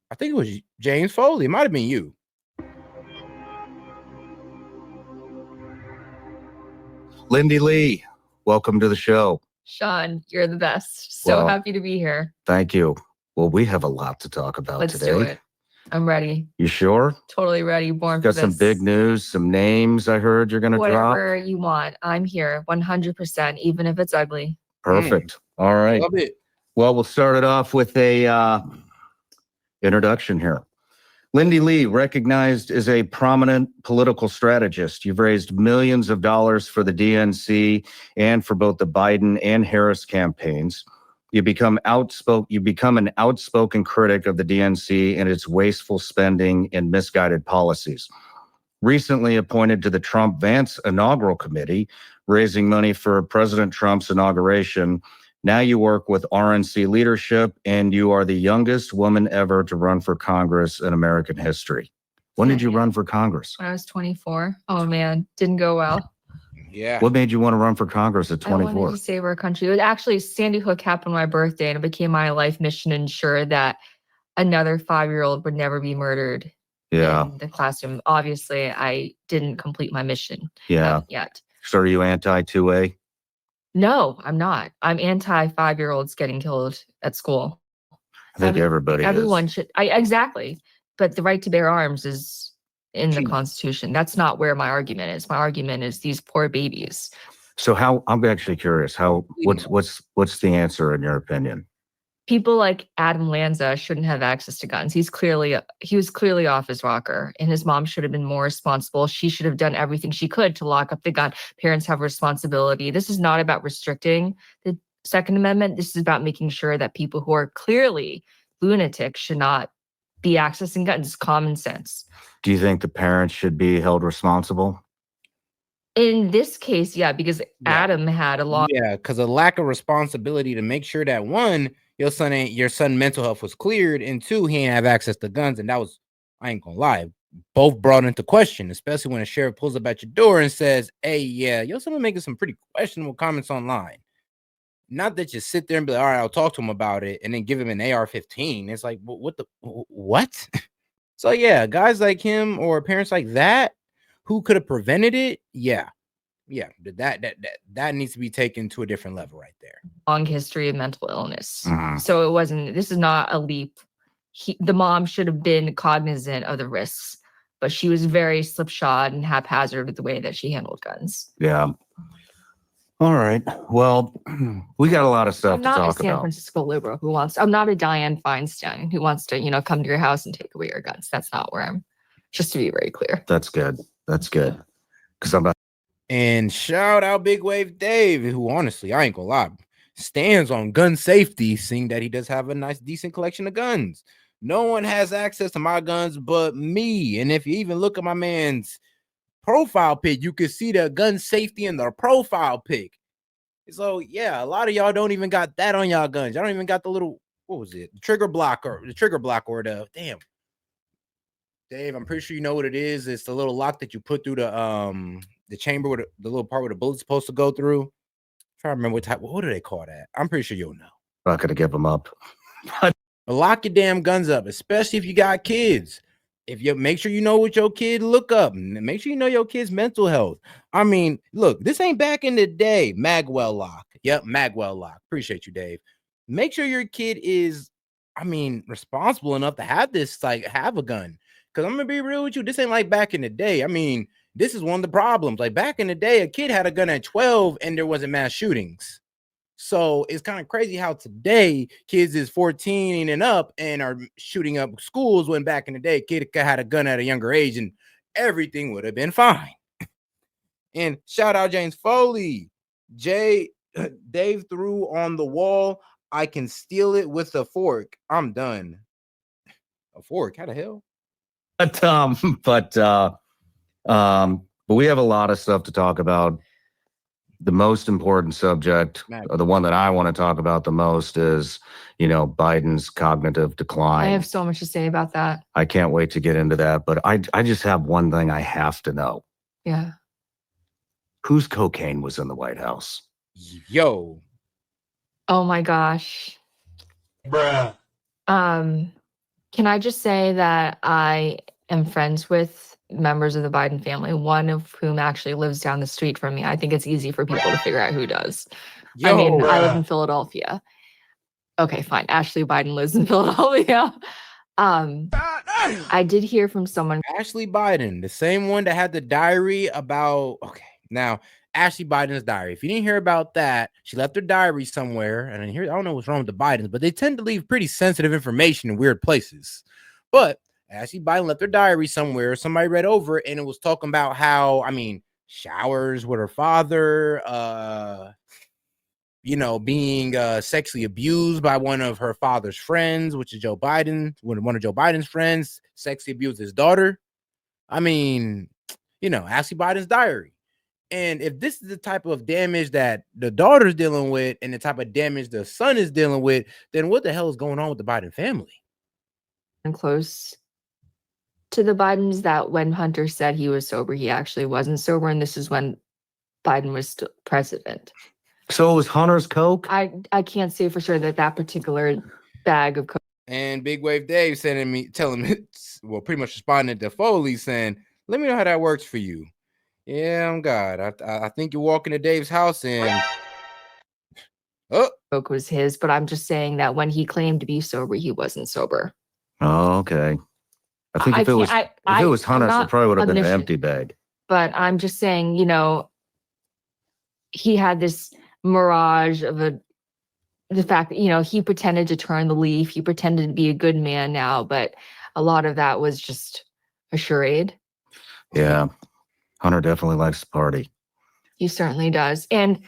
I think it was James Foley. It might have been you. Lindy Lee, welcome to the show. Shawn, you're the best. So happy to be here. Thank you. Well, we have a lot to talk about today. Let's do it. I'm ready. You sure? Totally ready. Born for this. Got some big news, some names I heard you're going to drop. Whatever you want. I'm here 100%, even if it's ugly. Perfect. All right. Love it. Well, we'll start it off with a introduction here. Lindy Lee, recognized as a prominent political strategist. You've raised millions of dollars for the DNC and for both the Biden and Harris campaigns. You become an outspoken critic of the DNC and its wasteful spending and misguided policies. Recently appointed to the Trump-Vance inaugural committee, raising money for President Trump's inauguration. Now you work with RNC leadership, and you are the youngest woman ever to run for Congress in American history. When did you run for Congress? When I was 24. Oh, man. Didn't go well. Yeah. What made you want to run for Congress at 24? I wanted to save our country. It was actually Sandy Hook happened on my birthday, and it became my life mission to ensure that another 5-year-old would never be murdered in the classroom. Obviously, I didn't complete my mission yet. So are you anti-2A? No, I'm not. I'm anti 5-year-olds getting killed at school. I think everyone should. Exactly. But the right to bear arms is in the Constitution. That's not where my argument is. My argument is these poor babies. So I'm actually curious. What's the answer in your opinion? People like Adam Lanza shouldn't have access to guns. He was clearly off his rocker, and his mom should have been more responsible. She should have done everything she could to lock up the gun. Parents have responsibility. This is not about restricting the Second Amendment. This is about making sure that people who are clearly lunatics should not be accessing guns. It's common sense. Do you think the parents should be held responsible? In this case, yeah, because Adam had a lot. Yeah, because a lack of responsibility to make sure that one, your son mental health was cleared, and two, he ain't have access to guns, and that was, I ain't gonna lie, both brought into question, especially when a sheriff pulls up at your door and says, "Hey, yeah, your son was making some pretty questionable comments online." Not that you sit there and be like, "All right, I'll talk to him about it," and then give him an AR-15. It's like, what? So yeah, guys like him or parents like that who could have prevented it, yeah, that needs to be taken to a different level right there. Long history of mental illness. So this is not a leap. The mom should have been cognizant of the risks, but she was very slipshod and haphazard with the way that she handled guns. Yeah. All right. Well, we got a lot of stuff to talk about. I'm not a San Francisco liberal I'm not a Dianne Feinstein who wants to, come to your house and take away your guns. That's not where I'm, just to be very clear. That's good. Because And shout out Big Wave Dave, who honestly, I ain't gonna lie, stands on gun safety, seeing that he does have a nice, decent collection of guns. No one has access to my guns but me. And if you even look at my man's profile pic, you can see the gun safety in the profile pic. So yeah, a lot of y'all don't even got that on y'all guns. Y'all don't even got the little, what was it? The trigger block or the damn. Dave, I'm pretty sure you know what it is. It's the little lock that you put through the chamber with the little part where the bullet's supposed to go through. I'm trying to remember what do they call that? I'm pretty sure you'll know. Not gonna give them up. But lock your damn guns up, especially if you got kids. If you make sure you know what your kid look up, make sure you know your kid's mental health. I mean, look, this ain't back in the day. Magwell lock. Yep, Magwell lock. Appreciate you, Dave. Make sure your kid is, responsible enough to have have a gun. Because I'm gonna be real with you, this ain't like back in the day. This is one of the problems. Like back in the day, a kid had a gun at 12 and there wasn't mass shootings. So it's kind of crazy how today kids is 14 and up and are shooting up schools, when back in the day, kid had a gun at a younger age and everything would have been fine. And shout out James Foley. Dave threw on the wall, "I can steal it with a fork. I'm done." A fork? How the hell? But we have a lot of stuff to talk about. The most important subject, or the one that I want to talk about the most, is, Biden's cognitive decline. I have so much to say about that. I can't wait to get into that, but I just have one thing I have to know. Yeah. Whose cocaine was in the White House? Yo. Oh my gosh. Bruh. Can I just say that I am friends with members of the Biden family, one of whom actually lives down the street from me. I think it's easy for people to figure out who does. I mean, I live in Philadelphia. Okay, fine. Ashley Biden lives in Philadelphia. I did hear from someone. Ashley Biden, the same one that had the diary about. Okay, now Ashley Biden's diary. If you didn't hear about that, she left her diary somewhere, and I don't know what's wrong with the Bidens, but they tend to leave pretty sensitive information in weird places. But Ashley Biden left her diary somewhere. Somebody read over it, and it was talking about how, I mean, showers with her father, being sexually abused by one of her father's friends, which is Joe Biden, one of Joe Biden's friends, sexually abused his daughter. I mean, Ashley Biden's diary. And if this is the type of damage that the daughter's dealing with and the type of damage the son is dealing with, then what the hell is going on with the Biden family? And close to the Bidens that when Hunter said he was sober, he actually wasn't sober. And this is when Biden was still president. So it was Hunter's Coke? I can't say for sure that particular bag of Coke. And Big Wave Dave telling me, well, pretty much responding to Foley saying, let me know how that works for you. Yeah, I'm God. I think you walk into Dave's house and Coke was his, but I'm just saying that when he claimed to be sober, he wasn't sober. Oh, okay. I think if it was Hunter's, it probably would have been an empty bag. But I'm just saying, he had this mirage of the fact that, he pretended to turn the leaf. He pretended to be a good man now, but a lot of that was just a charade. Yeah. Hunter definitely likes to party. He certainly does. And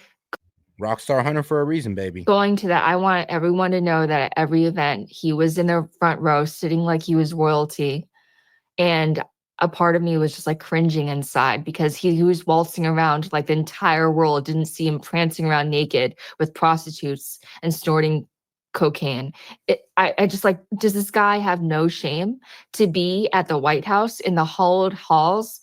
Rockstar Hunter for a reason, baby. Going to that, I want everyone to know that at every event, he was in the front row, sitting like he was royalty. And a part of me was just like cringing inside because he was waltzing around like the entire world didn't see him prancing around naked with prostitutes and snorting cocaine. I just like, does this guy have no shame to be at the White House in the hallowed halls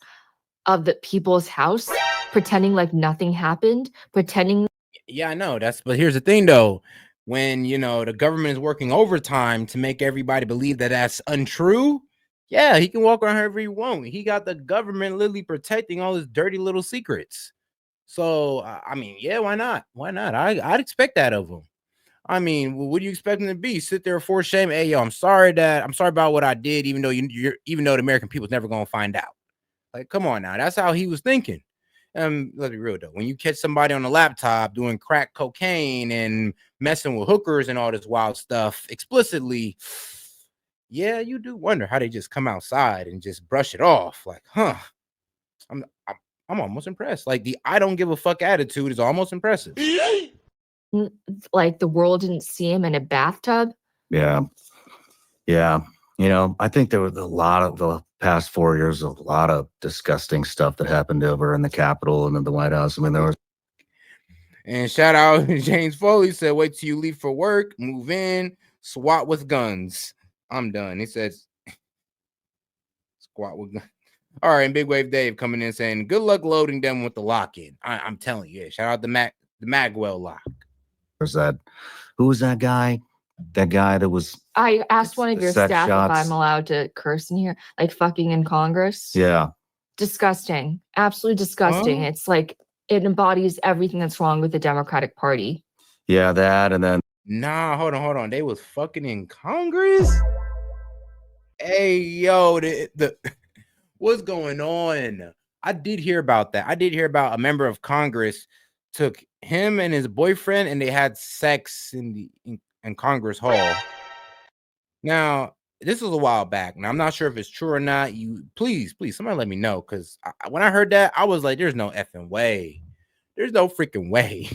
of the people's house, pretending like nothing happened, pretending? Yeah, I know. But here's the thing though. When, the government is working overtime to make everybody believe that that's untrue, yeah, he can walk around however he wants. He got the government literally protecting all his dirty little secrets. So, I mean, yeah, why not? Why not? I'd expect that of him. I mean, what do you expect him to be? Sit there for shame? Hey, yo, I'm sorry about what I did, even though the American people's never gonna find out. Like, come on now. That's how he was thinking. Let's be real though. When you catch somebody on a laptop doing crack cocaine and messing with hookers and all this wild stuff explicitly, yeah, you do wonder how they just come outside and just brush it off. Like, I'm almost impressed. Like the I don't give a fuck attitude is almost impressive. Like the world didn't see him in a bathtub. Yeah. I think there was a lot of the past 4 years, a lot of disgusting stuff that happened over in the Capitol and in the White House. I mean, there was. And shout out James Foley said, wait till you leave for work, move in, SWAT with guns. I'm done. He says, squat with guns. All right, and Big Wave Dave coming in saying, good luck loading them with the lock-in. I'm telling you, shout out the Magwell lock. Who was that guy? That guy that was. I asked one of your staff if I'm allowed to curse in here, like fucking in Congress. Yeah. Disgusting. Absolutely disgusting. It's like it embodies everything that's wrong with the Democratic Party. Yeah, that and then. Nah, hold on. They was fucking in Congress? Hey, yo, what's going on? I did hear about that. I did hear about a member of Congress took him and his boyfriend and they had sex in Congress Hall. Now, this was a while back, and I'm not sure if it's true or not. You please, somebody let me know, because when I heard that, I was like, "There's no effing way. There's no freaking way."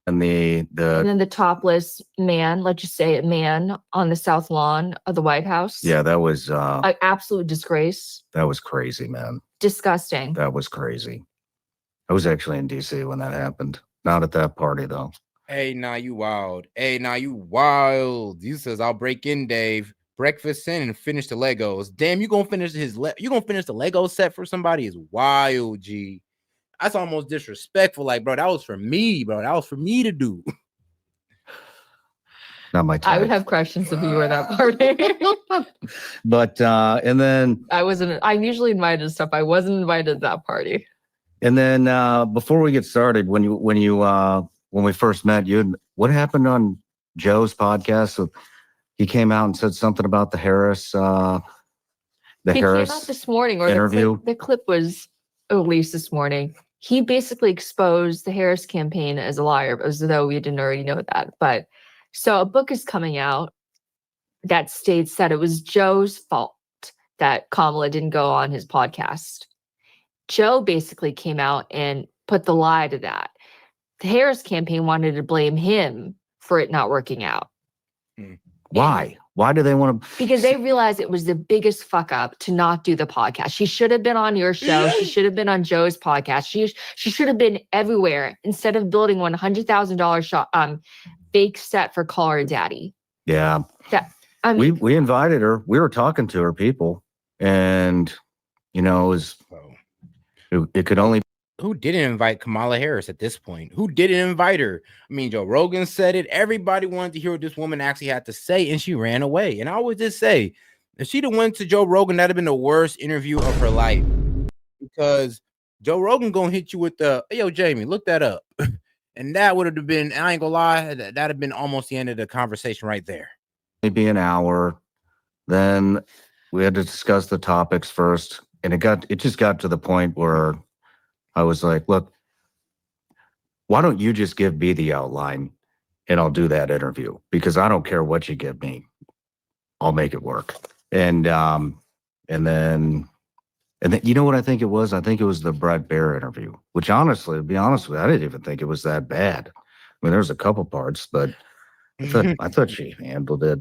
And and then the topless man, let's just say a man on the south lawn of the White House. Yeah, that was an absolute disgrace. That was crazy, man. Disgusting. That was crazy. I was actually in DC when that happened. Not at that party though. Hey, nah, you wild. You says I'll break in, Dave. Breakfast in and finish the Legos. Damn, you gonna finish the Lego set for somebody is wild, G. That's almost disrespectful. Like, bro, that was for me, bro. That was for me to do. Not my type. I would have questions if you were that party. But and then I'm usually invited to stuff. I wasn't invited to that party. And then before we get started, when we first met, what happened on Joe's podcast? So he came out and said something about the Harris. He came out this morning, or interview. The clip was released this morning. He basically exposed the Harris campaign as a liar, as though we didn't already know that. But so a book is coming out that states that it was Joe's fault that Kamala didn't go on his podcast. Joe basically came out and put the lie to that. The Harris campaign wanted to blame him for it not working out. Why? Why do they want to? Because they realized it was the biggest fuck up to not do the podcast. She should have been on your show. She should have been on Joe's podcast. She should have been everywhere instead of building $100,000 fake set for Call Her Daddy. Yeah. We invited her. We were talking to her people, and it could only. Who didn't invite Kamala Harris at this point? Who didn't invite her? I mean, Joe Rogan said it. Everybody wanted to hear what this woman actually had to say, and she ran away. And I would just say, if she'd have went to Joe Rogan, that'd have been the worst interview of her life. Because Joe Rogan gonna hit you with the, hey, yo, Jamie, look that up. And that would have been, I ain't gonna lie, that'd have been almost the end of the conversation right there. Maybe an hour. Then we had to discuss the topics first. And it just got to the point where I was like, look, why don't you just give me the outline and I'll do that interview? Because I don't care what you give me. I'll make it work. And then you know what I think it was? I think it was the Brett Baer interview, which honestly, to be honest with you, I didn't even think it was that bad. I mean, there's a couple parts, but I thought she handled it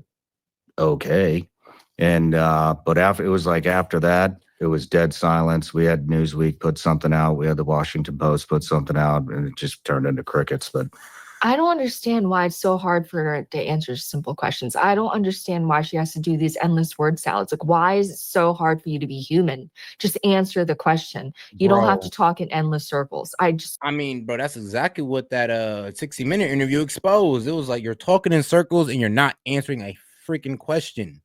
okay. And but after that, it was dead silence. We had Newsweek put something out. We had the Washington Post put something out, and it just turned into crickets. But I don't understand why it's so hard for her to answer simple questions. I don't understand why she has to do these endless word salads. Like, why is it so hard for you to be human? Just answer the question. You don't have to talk in endless circles. I mean, bro, that's exactly what that 60-minute interview exposed. It was like you're talking in circles and you're not answering a freaking question.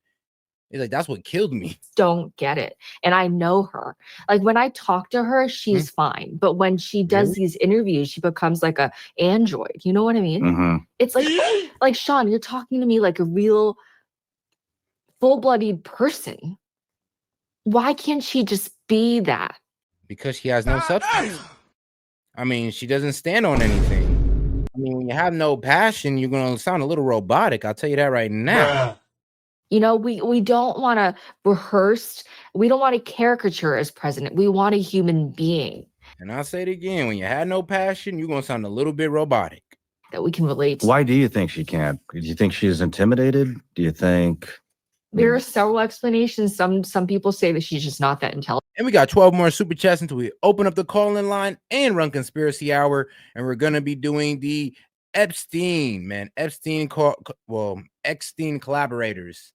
It's like, that's what killed me. Don't get it. And I know her. Like, when I talk to her, she's fine. But when she does these interviews, she becomes like a android. You know what I mean? Mm-hmm. It's like, Shawn, you're talking to me like a real full-blooded person. Why can't she just be that? Because she has no substance. I mean, she doesn't stand on anything. I mean, when you have no passion, you're going to sound a little robotic. I'll tell you that right now. You know, we don't want to rehearse. We don't want to caricature as president. We want a human being. And I'll say it again. When you had no passion, you're going to sound a little bit robotic. That we can relate to. Why do you think she can't? Do you think she's intimidated? Do you think? There are several explanations. Some people say that she's just not that intelligent. And we got 12 more super chats until we open up the call-in line and run Conspiracy Hour. And we're going to be doing the Epstein collaborators.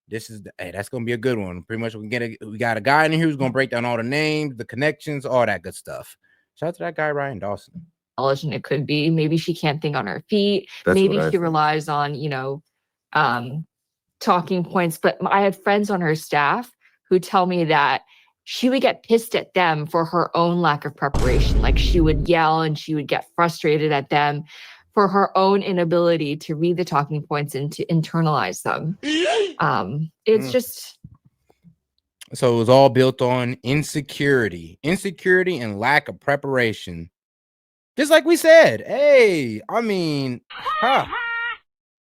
That's gonna be a good one. Pretty much we got a guy in here who's gonna break down all the names, the connections, all that good stuff. Shout out to that guy, Ryan Dawson. It could be maybe she can't think on her feet. That's maybe she relies on talking points. But I had friends on her staff who tell me that she would get pissed at them for her own lack of preparation. Like, she would yell and she would get frustrated at them for her own inability to read the talking points and to internalize them. It's just. So it was all built on insecurity and lack of preparation. Just like we said, hey, I mean, I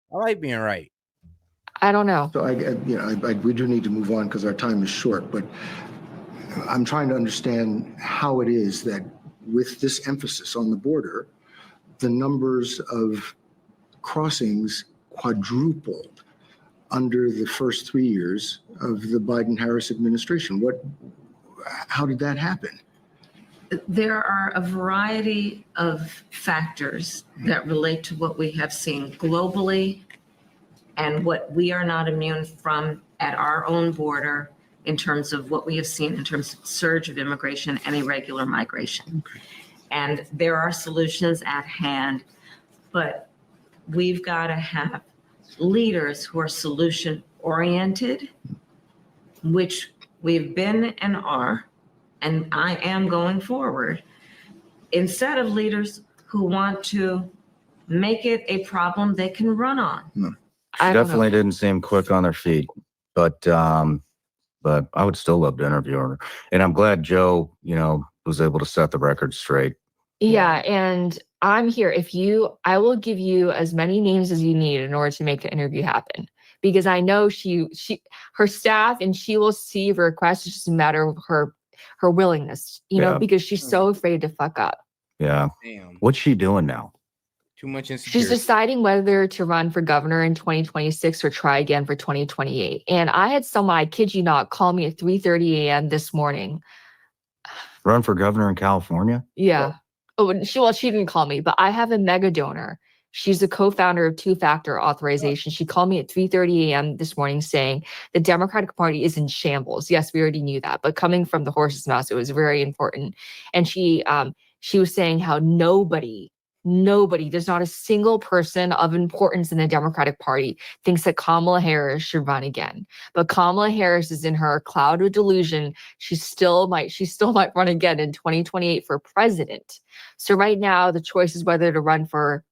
like being right. I don't know. So we do need to move on because our time is short, but I'm trying to understand how it is that with this emphasis on the border, the numbers of crossings quadrupled under the first 3 years of the Biden-Harris administration. How did that happen? There are a variety of factors that relate to what we have seen globally and what we are not immune from at our own border in terms of what we have seen in terms of surge of immigration and irregular migration. Okay. And there are solutions at hand, but we've got to have leaders who are solution oriented, which we've been and are, and I am going forward, instead of leaders who want to make it a problem they can run on. She definitely didn't seem quick on their feet, but I would still love to interview her. And I'm glad Joe, was able to set the record straight. Yeah, and I'm here. I will give you as many names as you need in order to make the interview happen. Because I know her staff, and she will see the request. It's just a matter of her willingness, because she's so afraid to fuck up. Yeah. Damn. What's she doing now? Too much insecurity. She's deciding whether to run for governor in 2026 or try again for 2028. And I had someone, I kid you not, call me at 3:30 a.m. this morning. Run for governor in California? Yeah. Oh, she didn't call me, but I have a mega donor. She's a co-founder of two-factor authorization. She called me at 3:30 a.m. this morning saying the Democratic Party is in shambles. Yes, we already knew that, but coming from the horse's mouth, it was very important. And she was saying how nobody, there's not a single person of importance in the Democratic Party thinks that Kamala Harris should run again. But Kamala Harris is in her cloud of delusion. She still might run again in 2028 for president. So right now, the choice is whether to run for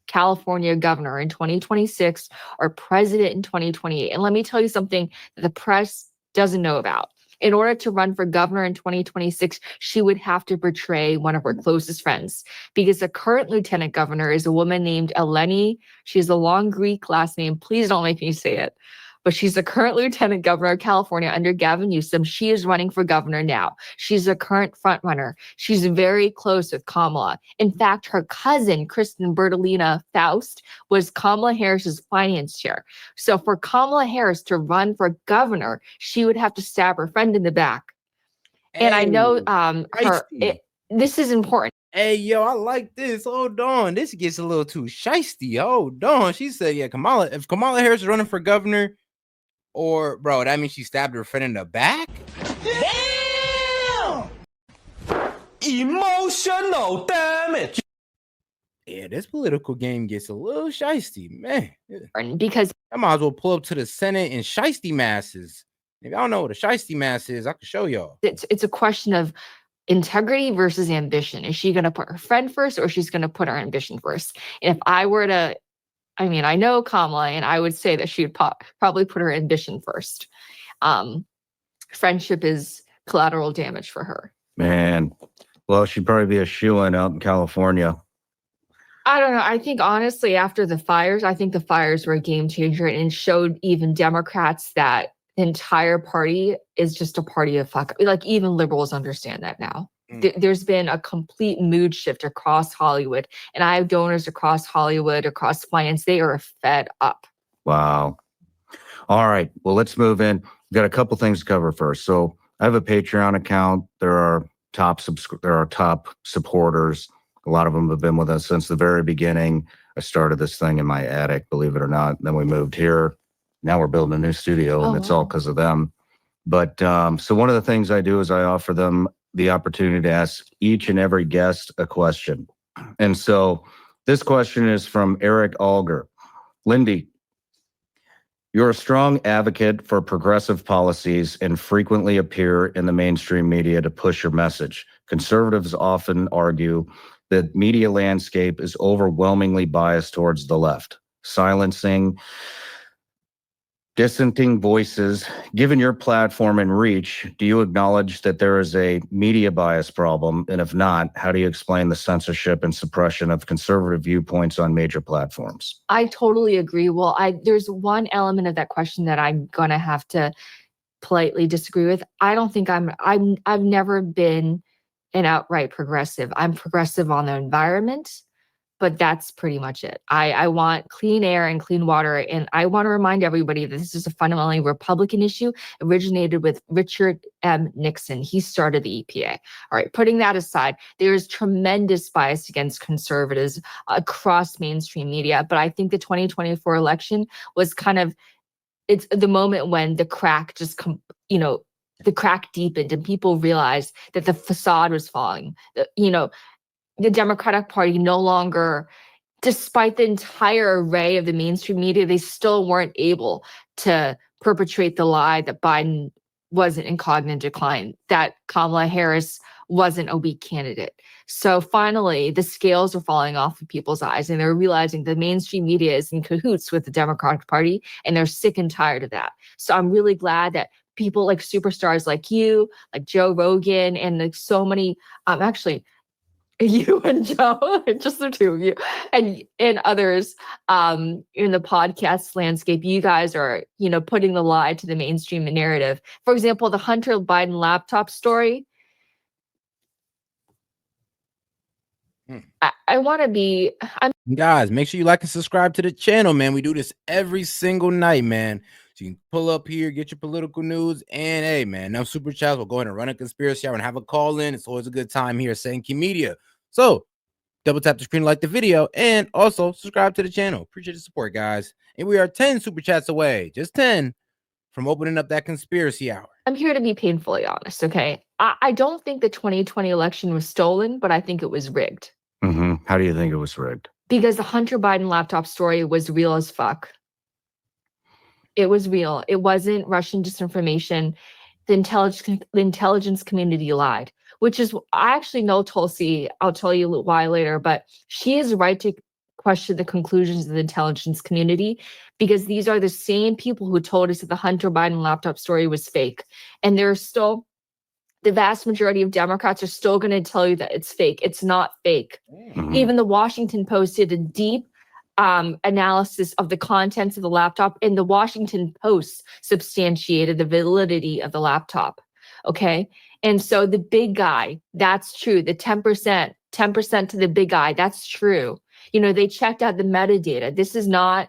California governor in 2026 or president in 2028. And let me tell you something that the press doesn't know about. In order to run for governor in 2026, she would have to betray one of her closest friends, because the current lieutenant governor is a woman named Eleni. She has a long Greek last name. Please don't make me say it. But she's the current lieutenant governor of California under Gavin Newsom. She is running for governor now. She's a current front runner. She's very close with Kamala. In fact, her cousin, Kristen Bertolina Faust, was Kamala Harris's finance chair. So for Kamala Harris to run for governor, she would have to stab her friend in the back. And I know this is important. Hey, yo, I like this. Hold on. This gets a little too shiesty. Hold on. She said, yeah, if Kamala Harris is running for governor, or, bro, that means she stabbed her friend in the back? Damn! Emotional damage. Yeah, this political game gets a little shiesty, man. Because I might as well pull up to the Senate in shiesty masses. If y'all know what a shiesty mass is, I can show y'all. It's a question of integrity versus ambition. Is she going to put her friend first, or she's going to put her ambition first? And if I were to, I know Kamala, and I would say that she would probably put her ambition first. Friendship is collateral damage for her. Man, well, she'd probably be a shoo-in out in California. I don't know. I think honestly, after the fires, were a game changer and showed even Democrats that the entire party is just a party of fuck. Like even liberals understand that now. There's been a complete mood shift across Hollywood, and I have donors across Hollywood, across finance. They are fed up. Wow. All right. Well, let's move in. We've got a couple things to cover first. So I have a Patreon account. There are top supporters. A lot of them have been with us since the very beginning. I started this thing in my attic, believe it or not. Then we moved here. Now we're building a new studio, and it's all because of them. But so one of the things I do is I offer them the opportunity to ask each and every guest a question. And so this question is from Eric Alger. Lindy, you're a strong advocate for progressive policies and frequently appear in the mainstream media to push your message. Conservatives often argue that media landscape is overwhelmingly biased towards the left, silencing dissenting voices. Given your platform and reach, do you acknowledge that there is a media bias problem? And if not, how do you explain the censorship and suppression of conservative viewpoints on major platforms? I totally agree. Well, there's one element of that question that I'm gonna have to politely disagree with. I don't think I've never been an outright progressive. I'm progressive on the environment, but that's pretty much it. I want clean air and clean water. And I want to remind everybody that this is a fundamentally Republican issue, originated with Richard M. Nixon. He started the EPA. All right, putting that aside, there is tremendous bias against conservatives across mainstream media. But I think the 2024 election was it's the moment when the crack the crack deepened and people realized that the facade was falling. The Democratic Party no longer despite the entire array of the mainstream media, they still weren't able to perpetrate the lie that Biden wasn't in cognitive decline, that Kamala Harris wasn't a weak candidate. So finally, the scales are falling off of people's eyes, and they're realizing the mainstream media is in cahoots with the Democratic Party, and they're sick and tired of that. So I'm really glad that people like superstars like you, like Joe Rogan, and like so many, actually, you and Joe, just the two of you, and others in the podcast landscape, you guys are, putting the lie to the mainstream narrative. For example, the Hunter Biden laptop story. I want to be. Guys, make sure you like and subscribe to the channel, man. We do this every single night, man. So you can pull up here, get your political news, and hey, man, now super chats will go ahead and run a conspiracy hour and have a call in. It's always a good time here at Sankey Media. So double tap the screen, like the video, and also subscribe to the channel. Appreciate the support, guys. And we are 10 super chats away, just 10, from opening up that conspiracy hour. I'm here to be painfully honest, okay? I don't think the 2020 election was stolen, but I think it was rigged. Mm-hmm. How do you think it was rigged? Because the Hunter Biden laptop story was real as fuck. It was real. It wasn't Russian disinformation. The intelligence community lied, which is, I actually know Tulsi. I'll tell you why later, but she has a right to question the conclusions of the intelligence community, because these are the same people who told us that the Hunter Biden laptop story was fake. And the vast majority of Democrats are still going to tell you that it's fake. It's not fake. Mm-hmm. Even the Washington Post did a deep analysis of the contents of the laptop, and the Washington Post substantiated the validity of the laptop. Okay. And so the big guy, that's true. The 10% to the big guy, that's true. They checked out the metadata.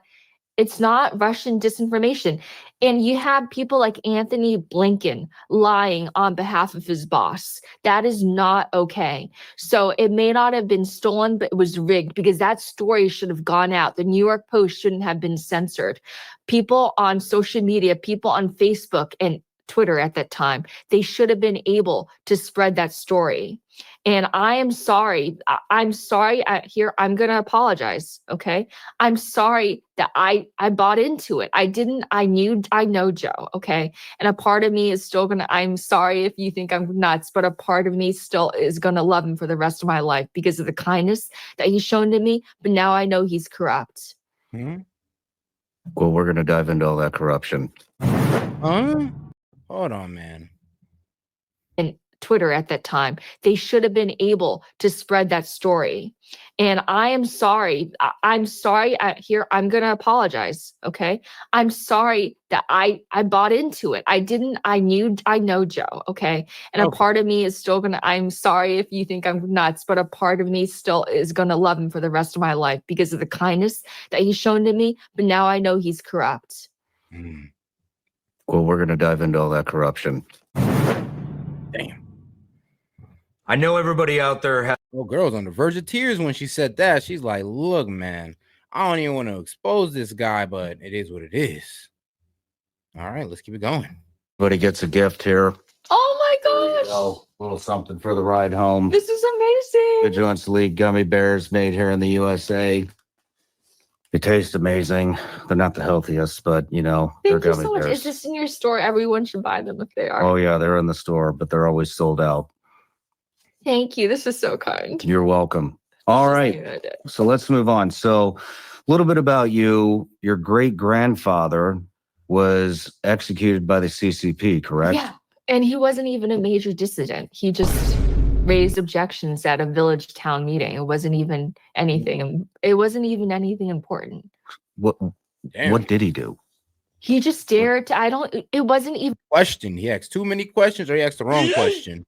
It's not Russian disinformation. And you have people like Anthony Blinken lying on behalf of his boss. That is not okay. So it may not have been stolen, but it was rigged, because that story should have gone out. The New York Post shouldn't have been censored. People on social media, people on Facebook and Twitter at that time, they should have been able to spread that story. And I am sorry. I'm sorry. I'm going to apologize. Okay. I'm sorry that I bought into it. I know Joe. Okay. And a part of me is still I'm sorry if you think I'm nuts, but a part of me still is going to love him for the rest of my life because of the kindness that he's shown to me. But now I know he's corrupt. Hmm? Well, we're going to dive into all that corruption. Hold on, man. And Twitter at that time, they should have been able to spread that story. And I am sorry. I'm sorry. I'm going to apologize. Okay. I'm sorry that I bought into it. I know Joe. Okay. And a part of me is still I'm sorry if you think I'm nuts, but a part of me still is going to love him for the rest of my life because of the kindness that he's shown to me. But now I know he's corrupt. Mm. Well, we're going to dive into all that corruption. Damn. I know everybody out there has. Oh, girl was on the verge of tears when she said that. She's like, look, man, I don't even want to expose this guy, but it is what it is. All right, let's keep it going. Everybody gets a gift here. Oh my gosh. A little something for the ride home. This is amazing. Vigilance League gummy bears made here in the USA. They taste amazing. They're not the healthiest, but they're Thank you gummy so much. bears. Is this in your store? Everyone should buy them if they are. Oh yeah, they're in the store, but they're always sold out. Thank you. This is so kind. You're welcome. All right. So let's move on. So a little bit about you. Your great grandfather was executed by the CCP, correct? Yeah. And he wasn't even a major dissident. He just raised objections at a village town meeting. It wasn't even anything. It wasn't even anything important. What did he do? He just dared to, it wasn't even Question. He asked too many questions or he asked the wrong question.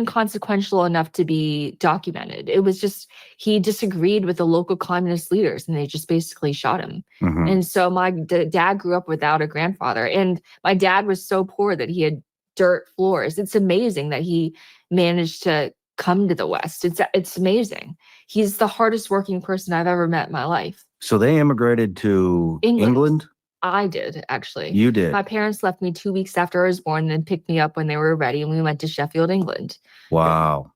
consequential enough to be documented. It was just, he disagreed with the local communist leaders and they just basically shot him. Mm-hmm. And so my dad grew up without a grandfather, and my dad was so poor that he had dirt floors. It's amazing that he managed to come to the West. It's amazing. He's the hardest working person I've ever met in my life. So they immigrated to England? I did, actually. You did? My parents left me 2 weeks after I was born and then picked me up when they were ready, and we went to Sheffield, England. Wow.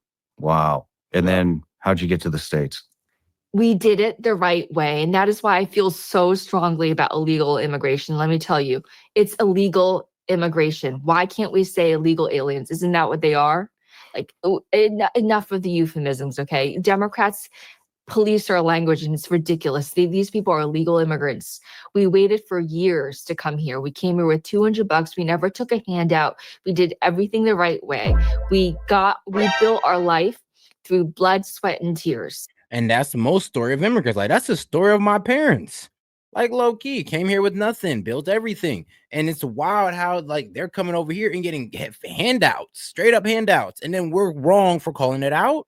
And then how'd you get to the States? We did it the right way. And that is why I feel so strongly about illegal immigration. Let me tell you, it's illegal immigration. Why can't we say illegal aliens? Isn't that what they are? Like, enough of the euphemisms, okay? Democrats police our language and it's ridiculous. These people are illegal immigrants. We waited for years to come here. We came here with $200. We never took a handout. We did everything the right way. We built our life through blood, sweat, and tears. And that's the most story of immigrants. Like, that's the story of my parents. Like, low key, came here with nothing, built everything. And it's wild how, like, they're coming over here and getting handouts, straight up handouts. And then we're wrong for calling it out.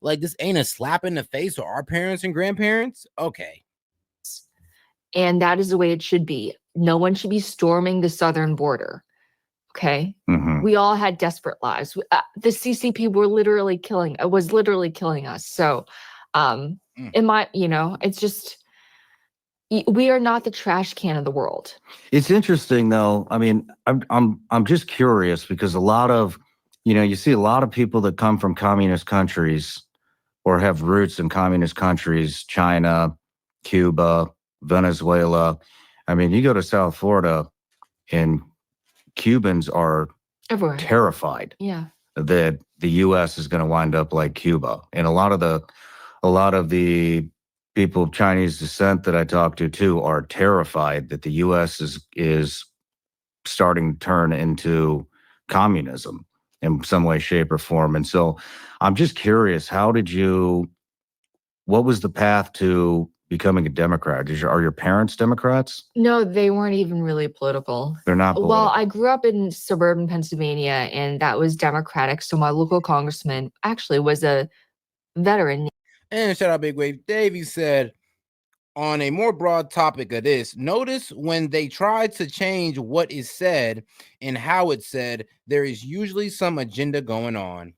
Like, this ain't a slap in the face for our parents and grandparents. Okay. And that is the way it should be. No one should be storming the southern border. Okay. Mhm. We all had desperate lives. The CCP was literally killing us. So, it's just, we are not the trash can of the world. It's interesting though. I mean, I'm just curious because a lot of, you see a lot of people that come from communist countries or have roots in communist countries, China, Cuba, Venezuela. I mean, you go to South Florida and Cubans are Everywhere. terrified Yeah. that the U.S. is going to wind up like Cuba. And a lot of the people of Chinese descent that I talk to too are terrified that the U.S. is starting to turn into communism in some way, shape, or form. And so I'm just curious, what was the path to becoming a Democrat? Are your parents Democrats? No, they weren't even really political. They're not political. Well, I grew up in suburban Pennsylvania, and that was Democratic. So my local congressman actually was a veteran. And shout out Big Wave Dave. He said, on a more broad topic of this, notice when they try to change what is said and how it's said, there is usually some agenda going on.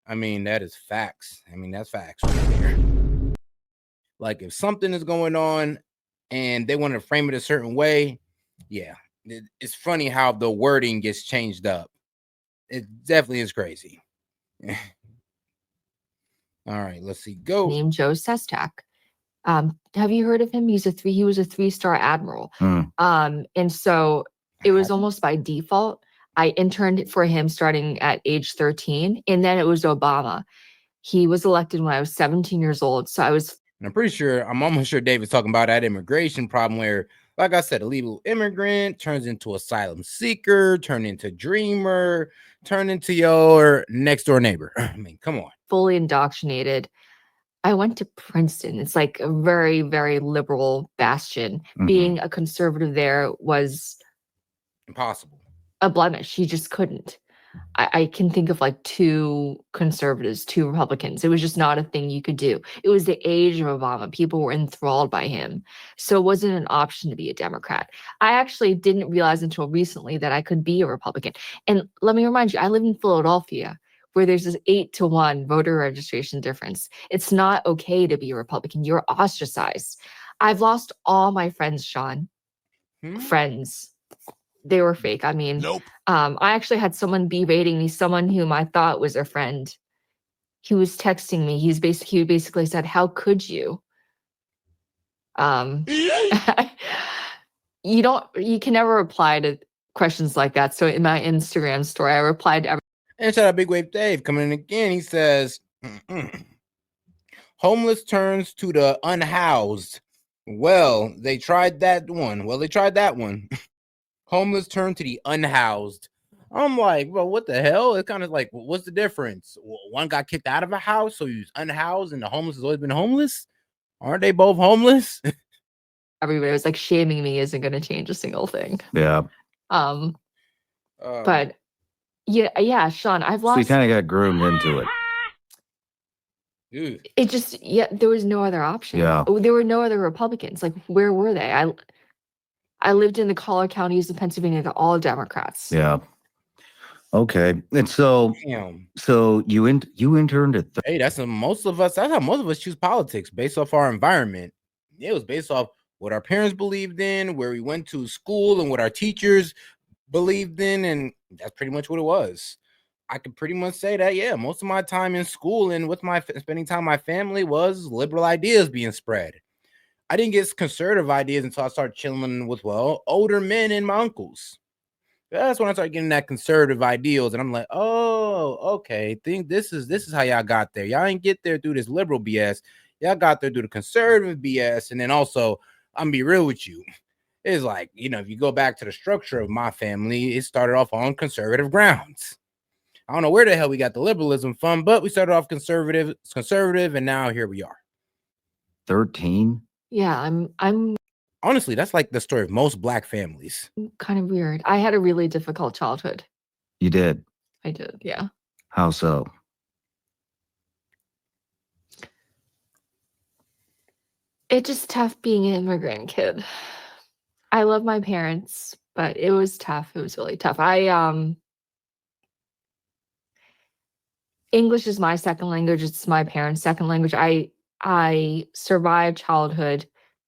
I mean, that is facts. I mean, that's facts right there. Like, if something is going on and they want to frame it a certain way, yeah, it's funny how the wording gets changed up. It definitely is crazy. All right, let's see. Go. Named Joe Sestak. Have you heard of him? He was a 3-star admiral. And so it was almost by default. I interned for him starting at age 13, and then it was Obama. He was elected when I was 17 years old. So I'm almost sure David's talking about that immigration problem where, like I said, illegal immigrant turns into asylum seeker, turn into dreamer, turn into your next door neighbor. I mean, come on. Fully indoctrinated. I went to Princeton. It's like a very, very liberal bastion. Mhm. Being a conservative there was impossible. A blemish. You just couldn't. I can think of like 2 conservatives, 2 Republicans. It was just not a thing you could do. It was the age of Obama. People were enthralled by him. So it wasn't an option to be a Democrat. I actually didn't realize until recently that I could be a Republican. And let me remind you, I live in Philadelphia, where there's this 8-to-1 voter registration difference. It's not okay to be a Republican. You're ostracized. I've lost all my friends, Shawn. Friends. They were fake. I mean, nope. I actually had someone berating me, someone whom I thought was a friend. He was texting me. He basically said, "How could you?" You can never reply to questions like that. So in my Instagram story, I replied to everyone. And shout out Big Wave Dave coming in again. He says, homeless turns to the unhoused. Well, they tried that one. Homeless turn to the unhoused. I'm like, well, what the hell? It's kind of like, what's the difference? One got kicked out of a house, so he's unhoused, and the homeless has always been homeless. Aren't they both homeless? Everybody was like, shaming me isn't going to change a single thing. Yeah. But yeah, Shawn, I've lost. So you kind of got groomed into it. Dude. It just, there was no other option. Yeah. There were no other Republicans. Like, where were they? I lived in the collar counties of Pennsylvania, they're all Democrats. Yeah. Okay. And so, Damn. So you interned at hey, that's how most of us choose politics, based off our environment. It was based off what our parents believed in, where we went to school, and what our teachers believed in, and that's pretty much what it was. I could pretty much say that, yeah, most of my time in school and with my spending time with my family was liberal ideas being spread. I didn't get conservative ideas until I started chilling with, well, older men and my uncles. That's when I started getting that conservative ideals, and I'm like, oh, okay. Think this is how y'all got there. Y'all ain't get there through this liberal BS. Y'all got there through the conservative BS. And then also, I'm gonna be real with you. It's like, if you go back to the structure of my family, it started off on conservative grounds. I don't know where the hell we got the liberalism from, but we started off conservative, and now here we are. 13? Yeah, I'm Honestly, that's like the story of most Black families. kind of weird. I had a really difficult childhood. You did? I did, yeah. How so? It's just tough being an immigrant kid. I love my parents, but it was tough. It was really tough. English is my second language. It's my parents' second language. I survived childhood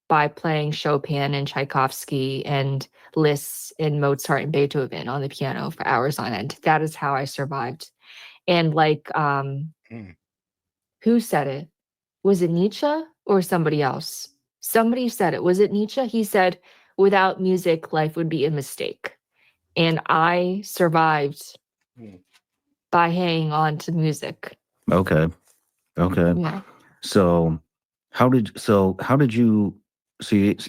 by playing Chopin and Tchaikovsky and Liszt and Mozart and Beethoven on the piano for hours on end. That is how I survived. And who said it? Was it Nietzsche or somebody else? Somebody said it. Was it Nietzsche? He said, without music, life would be a mistake. And I survived by hanging on to music. Okay. Yeah. So how did you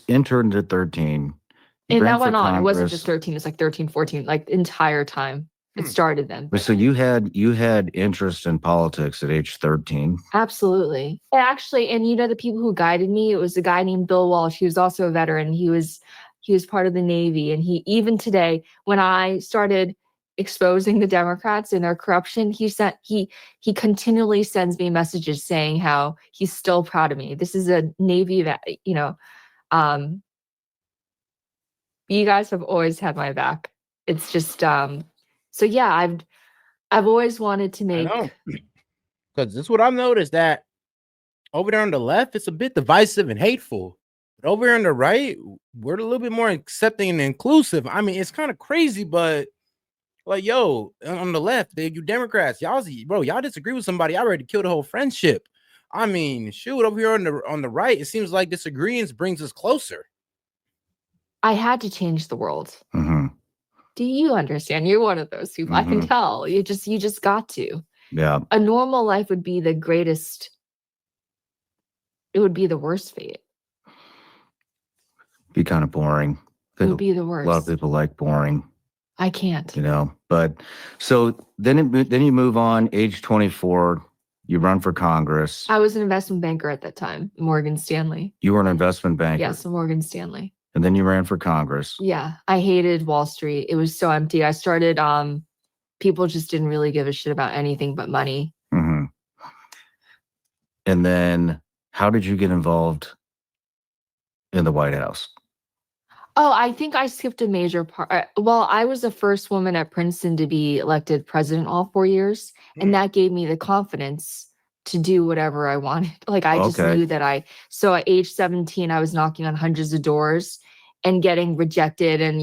interned at 13? And ran that went for on. It wasn't Congress. just 13, it's like 13, 14, like the entire time. It started then. So you had interest in politics at age 13? Absolutely. Actually, and the people who guided me, it was a guy named Bill Walsh. He was also a veteran. He was part of the Navy. And he, even today, when I started exposing the Democrats and their corruption, he continually sends me messages saying how he's still proud of me. This is a Navy vet, you guys have always had my back. It's just so yeah, I've always wanted to make. I know. Because this is what I've noticed, that over there on the left, it's a bit divisive and hateful. But over here on the right, we're a little bit more accepting and inclusive. I mean, it's kind of crazy, but like, yo, on the left, you Democrats, y'all disagree with somebody, I already killed the whole friendship. I mean, shoot, over here on the right, it seems like disagreements brings us closer. I had to change the world. Mm-hmm. Do you understand? You're one of those people. I can tell. You just got to. Yeah. A normal life would be the greatest. It would be the worst fate. Be kind of boring. It would be the worst. A lot of people like boring. I can't. But so then you move on, age 24, you run for Congress. I was an investment banker at that time, Morgan Stanley. You were an investment banker? Yes, Morgan Stanley. And then you ran for Congress. Yeah, I hated Wall Street. It was so empty. I started, people just didn't really give a shit about anything but money. Mm-hmm. And then how did you get involved in the White House? Oh, I think I skipped a major part. Well, I was the first woman at Princeton to be elected president all 4 years. And that gave me the confidence to do whatever I wanted. Like, I just knew that so at age 17, I was knocking on hundreds of doors and getting rejected and,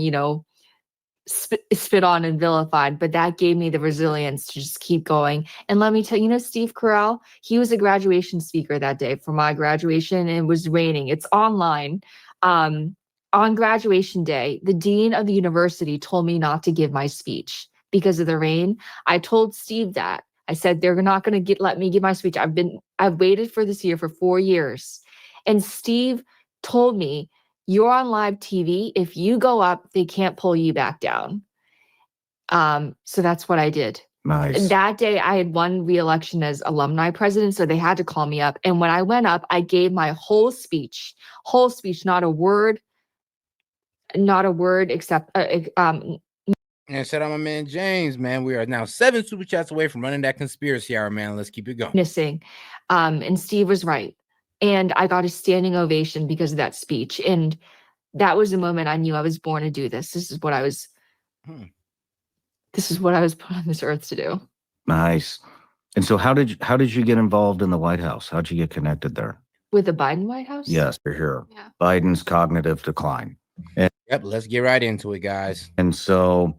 spit on and vilified. But that gave me the resilience to just keep going. And let me tell you, Steve Carell, he was a graduation speaker that day for my graduation, and it was raining. It's online. On graduation day, the dean of the university told me not to give my speech because of the rain. I told Steve that. I said, they're not going to let me give my speech. I've waited for this year for 4 years. And Steve told me, you're on live TV. If you go up, they can't pull you back down. So that's what I did. Nice. That day, I had won re-election as alumni president, so they had to call me up. And when I went up, I gave my whole speech, not a word except and said, I'm a man, James, man. We are now 7 super chats away from running that conspiracy hour, man. Let's keep it going. Missing. And Steve was right. And I got a standing ovation because of that speech. And that was the moment I knew I was born to do this. This is what I was put on this earth to do. Nice. And so how did you get involved in the White House? How'd you get connected there? With the Biden White House? Yes, you're here. Yeah. Biden's cognitive decline. Yep, let's get right into it, guys. And so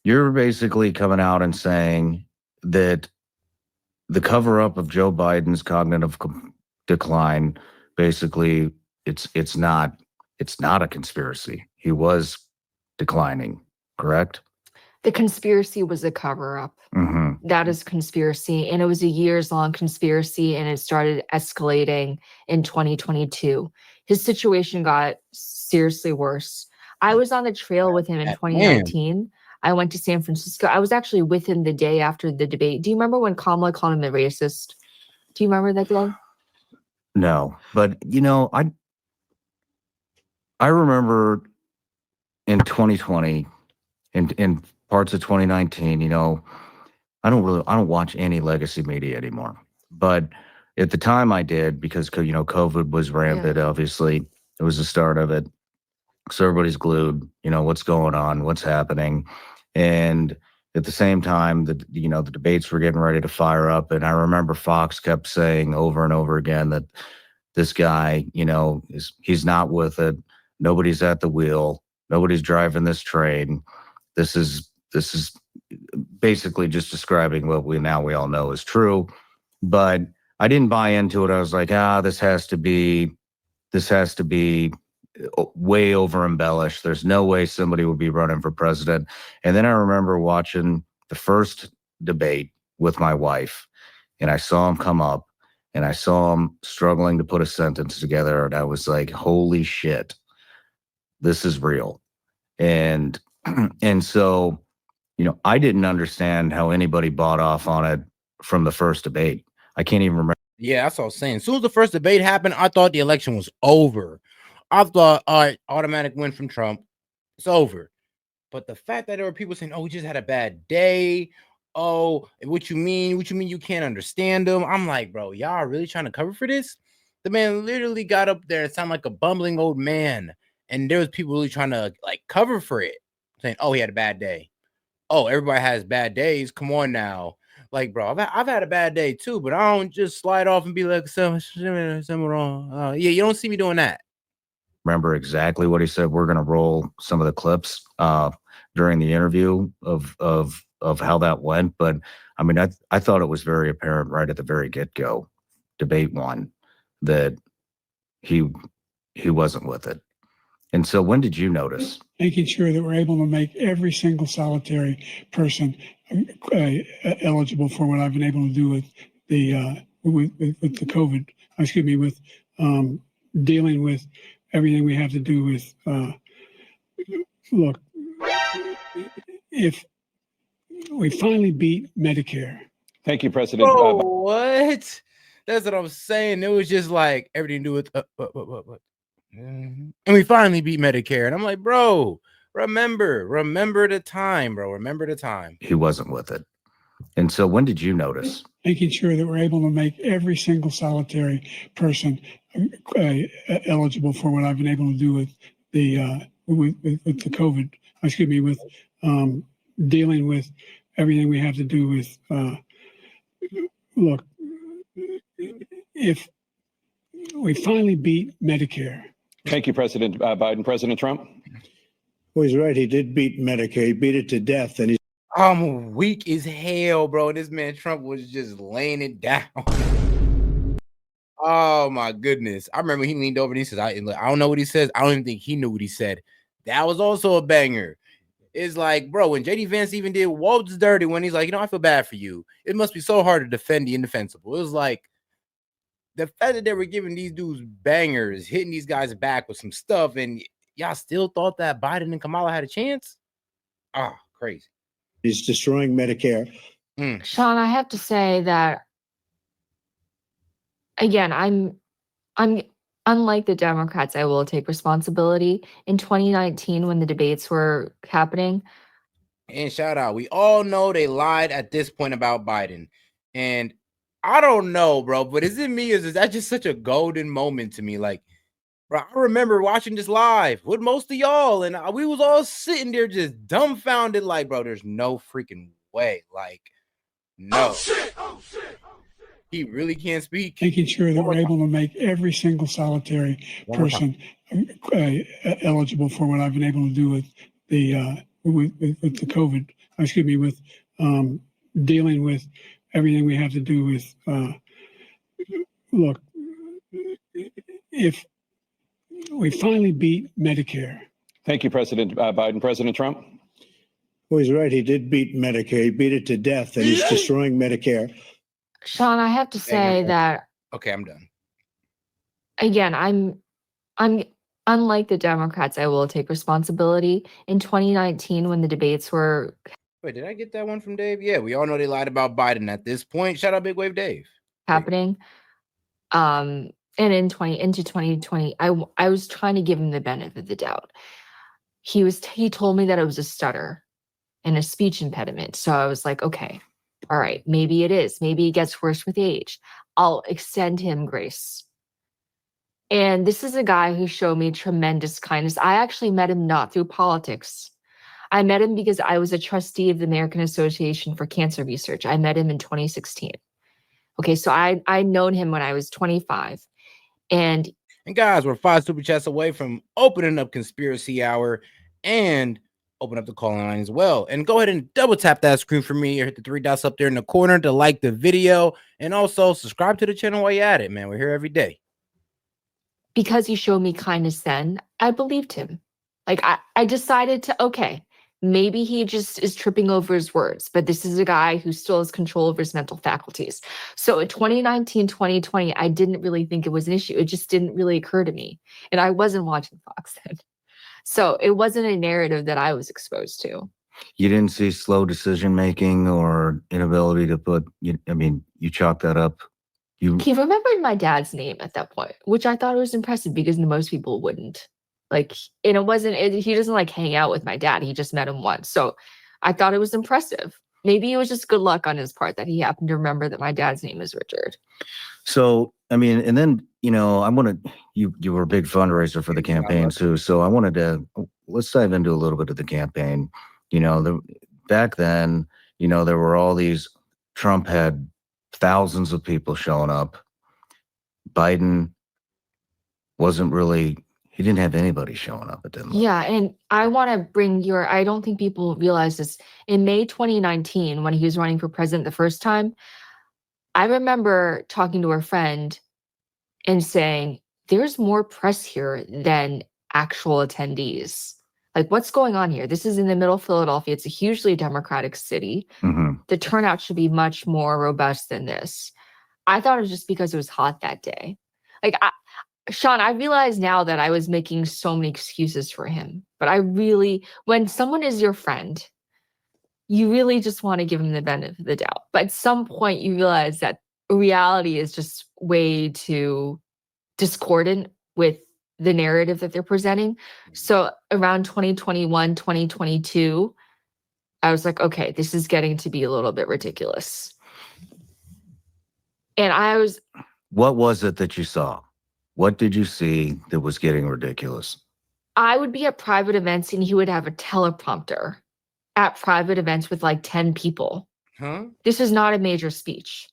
you're basically coming out and saying that the cover up of Joe Biden's cognitive decline, basically, it's not a conspiracy. He was declining, correct? The conspiracy was a cover up. Mm-hmm. That is conspiracy. And it was a years long conspiracy. And it started escalating in 2022. His situation got seriously worse. I was on the trail with him in 2019. I went to San Francisco. I was actually with him the day after the debate. Do you remember when Kamala called him a racist? Do you remember that day? No, but I remember in 2020, in parts of 2019, I don't watch any legacy media anymore. But at the time I did, because COVID was rampant. Yeah. Obviously, it was the start of it. So everybody's glued, what's going on, what's happening. And at the same time, the debates were getting ready to fire up. And I remember Fox kept saying over and over again that this guy, he's not with it. Nobody's at the wheel. Nobody's driving this train. This is basically just describing what we all know is true. But I didn't buy into it. I was like, this has to be way over embellished. There's no way somebody would be running for president. And then I remember watching the first debate with my wife, and I saw him come up, and I saw him struggling to put a sentence together, and I was like, holy shit, this is real. And so, I didn't understand how anybody bought off on it from the first debate. I can't even remember. Yeah, that's what I was saying. As soon as the first debate happened, I thought the election was over. I thought, all right, automatic win from Trump. It's over. But the fact that there were people saying, oh, we just had a bad day. Oh, what you mean? What you mean you can't understand them? I'm like, bro, y'all are really trying to cover for this? The man literally got up there and sounded like a bumbling old man. And there was people really trying to like cover for it, saying, oh, he had a bad day. Oh, everybody has bad days. Come on now. Like, bro, I've had a bad day too, but I don't just slide off and be like, something wrong. Yeah, you don't see me doing that. Remember exactly what he said. We're going to roll some of the clips during the interview of how that went. But I mean, I thought it was very apparent right at the very get-go, debate one, that he wasn't with it. And so when did you notice? Making sure that we're able to make every single solitary person eligible for what I've been able to do with the with the COVID. Excuse me, with dealing with everything we have to do with. Look, if we finally beat Medicare. Thank you, President. Bro, what? That's what I'm saying. It was just like everything to do with what? And we finally beat Medicare. And I'm like, bro, remember the time, bro. Remember the time. He wasn't with it. And so when did you notice? Making sure that we're able to make every single solitary person eligible for what I've been able to do with the with the COVID. Excuse me, with dealing with everything we have to do with. Look, if we finally beat Medicare. Thank you, President Biden. President Trump? Well, he's right. He did beat Medicare. He beat it to death. And he's I'm weak as hell, bro. This man Trump was just laying it down. Oh, my goodness. I remember he leaned over and he says, I don't know what he says. I don't even think he knew what he said. That was also a banger. It's like, bro, when J.D. Vance even did Walt's dirty when he's like, I feel bad for you. It must be so hard to defend the indefensible. It was like, the fact that they were giving these dudes bangers, hitting these guys back with some stuff, and y'all still thought that Biden and Kamala had a chance? Crazy. He's destroying Medicare. Shawn, I have to say that, again, I'm unlike the Democrats, I will take responsibility. In 2019, when the debates were happening. And shout out, we all know they lied at this point about Biden. And I don't know, bro, but is it me? Is that just such a golden moment to me? Like, bro, I remember watching this live with most of y'all, and we was all sitting there just dumbfounded, like, bro, there's no freaking way. Like, no. Oh, shit. He really can't speak. Making sure that we're able to make every single solitary person eligible for what I've been able to do with the with the COVID. Excuse me, with dealing with everything we have to do with, look, if we finally beat Medicare. Thank you, President Biden. President Trump? Well, he's right. He did beat Medicare. He beat it to death, and he's destroying Medicare. Shawn, I have to say that Okay, I'm done. again, I'm unlike the Democrats, I will take responsibility. In 2019, when the debates were Wait, did I get that one from Dave? Yeah, we all know they lied about Biden at this point. Shout out Big Wave Dave. happening, and into 2020, I was trying to give him the benefit of the doubt. He told me that it was a stutter and a speech impediment. So I was like, okay, all right, maybe it is. Maybe it gets worse with age. I'll extend him grace. And this is a guy who showed me tremendous kindness. I actually met him not through politics. I met him because I was a trustee of the American Association for Cancer Research. I met him in 2016. Okay, so I'd known him when I was 25. And guys, we're 5 super chats away from opening up Conspiracy Hour and open up the call line as well. And go ahead and double tap that screen for me or hit the 3 dots up there in the corner to like the video. And also subscribe to the channel while you're at it, man. We're here every day. because he showed me kindness then, I believed him. Like I decided to, okay, maybe he just is tripping over his words, but this is a guy who still has control over his mental faculties. So in 2019, 2020, I didn't really think it was an issue. It just didn't really occur to me. And I wasn't watching Fox then. So it wasn't a narrative that I was exposed to. You didn't see slow decision making or inability to put, I mean, you chalk that up. He remembered my dad's name at that point, which I thought was impressive because most people wouldn't. Like, and it wasn't, he doesn't like hang out with my dad. He just met him once. So I thought it was impressive. Maybe it was just good luck on his part that he happened to remember that my dad's name is Richard. So, I mean, and then, you were a big fundraiser for the campaign too. So I wanted to, let's dive into a little bit of the campaign. Back then, there were all these, Trump had thousands of people showing up. Biden wasn't really, he didn't have anybody showing up. It didn't. Yeah. And I want to bring I don't think people realize this. In May 2019, when he was running for president the first time, I remember talking to a friend and saying, there's more press here than actual attendees. Like, what's going on here? This is in the middle of Philadelphia. It's a hugely Democratic city. Mm-hmm. The turnout should be much more robust than this. I thought it was just because it was hot that day. Like, Shawn, I realize now that I was making so many excuses for him. But I really, when someone is your friend, you really just want to give him the benefit of the doubt. But at some point, you realize that reality is just way too discordant with the narrative that they're presenting. So around 2021, 2022, I was like, okay, this is getting to be a little bit ridiculous. And What was it that you saw? What did you see that was getting ridiculous? I would be at private events and he would have a teleprompter at private events with like 10 people. Huh? This is not a major speech.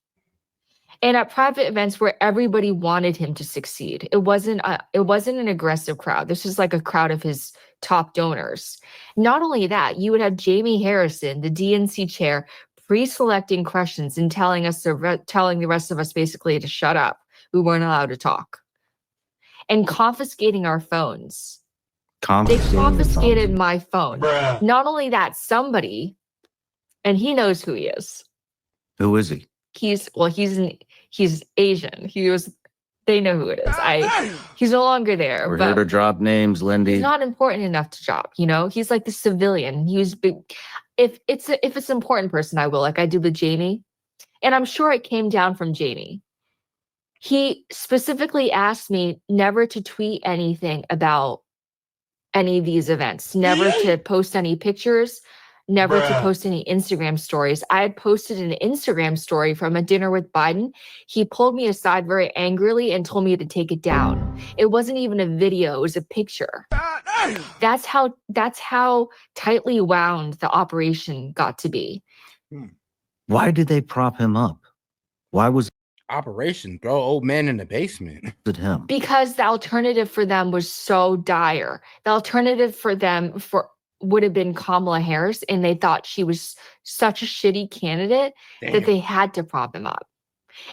And at private events where everybody wanted him to succeed. It wasn't an aggressive crowd. This was like a crowd of his top donors. Not only that, you would have Jamie Harrison, the DNC chair, pre-selecting questions and telling the rest of us basically to shut up. We weren't allowed to talk. And confiscating our phones. They confiscated my phone. Bruh. Not only that, somebody, and he knows who he is. Who is he? He's Asian. They know who it is. He's no longer there. We're here to drop names, Lindy. He's not important enough to drop, He's like the civilian. He was big. If it's an important person, I will, like I did with Jamie. And I'm sure it came down from Jamie. He specifically asked me never to tweet anything about any of these events, never to post any pictures, never to post any Instagram stories. I had posted an Instagram story from a dinner with Biden. He pulled me aside very angrily and told me to take it down. It wasn't even a video, it was a picture. That's how tightly wound the operation got to be. Why did they prop him up? Why was Operation throw old man in the basement? it him? Because the alternative for them was so dire. The alternative for them, for would have been Kamala Harris, and they thought she was such a shitty candidate that they had to prop him up.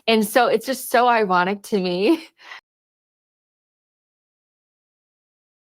And so it's just so ironic to me